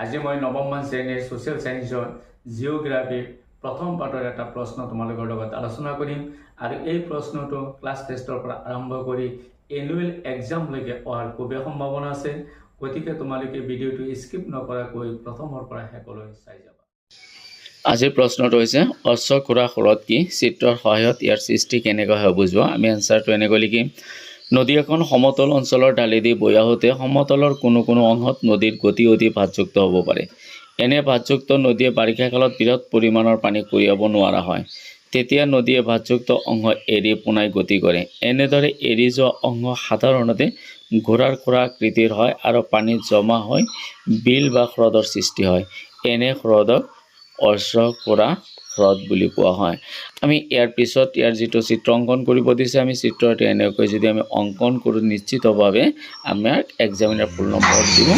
আজি মই নৱমমান শ্ৰেণীৰ ছ'চিয়েল সায়েন্সৰ জিঅ'গ্ৰাফিৰ প্ৰথম পাঠৰ এটা প্ৰশ্ন তোমালোকৰ লগত আলোচনা কৰিম আৰু এই প্ৰশ্নটো ক্লাছ টেষ্টৰ পৰা আৰম্ভ কৰি এনুৱেল এক্সামলৈকে অহাৰ খুবেই সম্ভাৱনা আছে। গতিকে তোমালোকে ভিডিঅ'টো স্কিপ নকৰাকৈ প্ৰথমৰ পৰা শেষলৈ চাই যাবা। আজিৰ প্ৰশ্নটো হৈছে অশ্বক্ষুৰা হ্ৰদ কি? চিত্ৰৰ সহায়ত ইয়াৰ সৃষ্টি কেনেকৈ হয় বুজোৱা। আমি এনসাৰটো এনেকৈ লিখিম। নদী এখন সমতল অঞ্চলৰ ঢালেদি বৈ আহোঁতে সমতলৰ কোনো কোনো অংশত নদীৰ গতি অতি ভাৰযুক্ত হ'ব পাৰে। এনে ভাৰযুক্ত নদীয়ে বাৰিষা কালত বৃহৎ পৰিমাণৰ পানী কঢ়িয়াব নোৱাৰা হয়। তেতিয়া নদীয়ে ভাৰযুক্ত অংশ এৰি পোনাই গতি কৰে। এনেদৰে এৰি যোৱা অংশ সাধাৰণতে ঘোঁৰাৰ খুৰা আকৃতিৰ হয় আৰু পানীত জমা হৈ বিল বা হ্ৰদৰ সৃষ্টি হয়। এনে হ্ৰদক অশ্বক্ষুৰা হ্ৰদ বুলি কোৱা হয়। আমি ইয়াৰ পিছত ইয়াৰ যিটো চিত্ৰ অংকন কৰিব দিছে, আমি চিত্ৰটো এনেকৈ যদি আমি অংকন কৰোঁ নিশ্চিতভাৱে আমাক এক্সামিনাৰ ফুল নম্বৰ দিব।